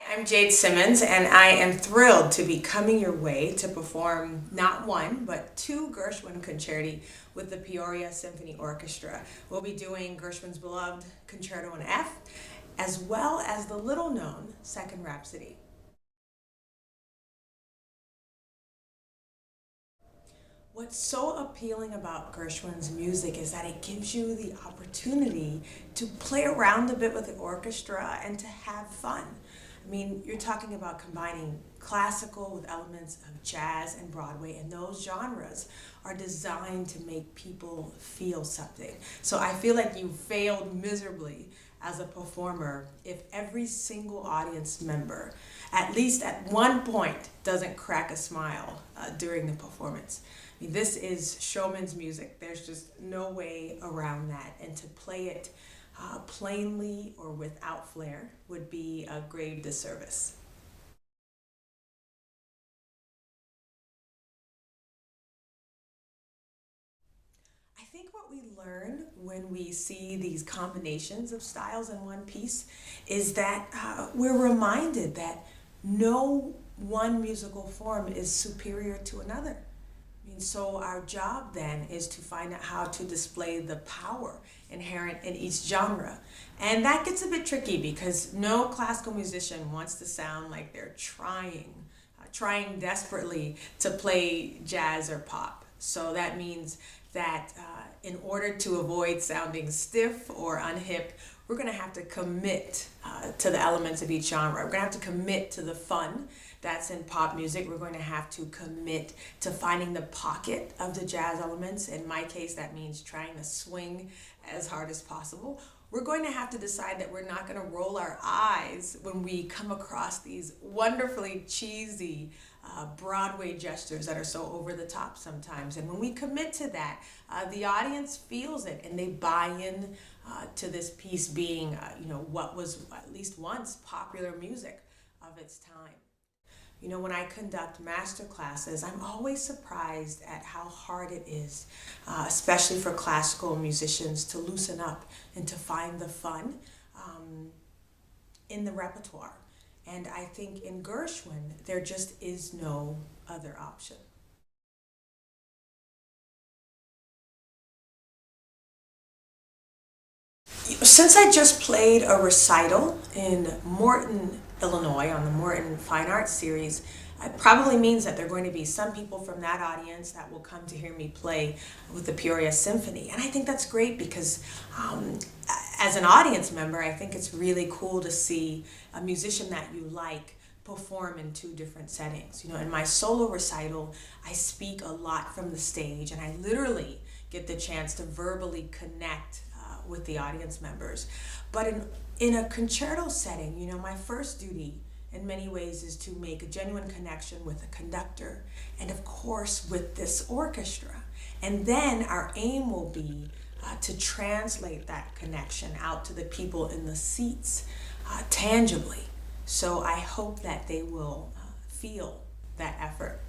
I'm Jade Simmons, and I am thrilled to be coming your way to perform not one, but two Gershwin concerti with the Peoria Symphony Orchestra. We'll be doing Gershwin's beloved Concerto in F, as well as the little-known Second Rhapsody. What's so appealing about Gershwin's music is that it gives you the opportunity to play around a bit with the orchestra and to have fun. I mean, you're talking about combining classical with elements of jazz and Broadway, and those genres are designed to make people feel something. So I feel like you failed miserably as a performer if every single audience member, at least at one point, doesn't crack a smile during the performance. I mean, this is showman's music. There's just no way around that. And to play it plainly or without flair would be a grave disservice. I think what we learn when we see these combinations of styles in one piece is that we're reminded that no one musical form is superior to another. I mean, so our job then is to find out how to display the power inherent in each genre. And that gets a bit tricky because no classical musician wants to sound like they're trying desperately to play jazz or pop. So that means that in order to avoid sounding stiff or unhip, we're going to have to commit to the elements of each genre. We're going to have to commit to the fun that's in pop music. We're going to have to commit to finding the pocket of the jazz elements. In my case, that means trying to swing as hard as possible. We're going to have to decide that we're not going to roll our eyes when we come across these wonderfully cheesy Broadway gestures that are so over the top sometimes. And when we commit to that, the audience feels it and they buy in to this piece being, what was at least once popular music of its time. You know, when I conduct master classes, I'm always surprised at how hard it is, especially for classical musicians, to loosen up and to find the fun in the repertoire. And I think in Gershwin, there just is no other option. Since I just played a recital in Morton, Illinois on the Morton Fine Arts Series, it probably means that there are going to be some people from that audience that will come to hear me play with the Peoria Symphony. And I think that's great because as an audience member, I think it's really cool to see a musician that you like perform in two different settings. You know, in my solo recital, I speak a lot from the stage and I literally get the chance to verbally connect with the audience members. But in a concerto setting, my first duty in many ways is to make a genuine connection with a conductor and of course with this orchestra. And then our aim will be to translate that connection out to the people in the seats tangibly. So I hope that they will feel that effort.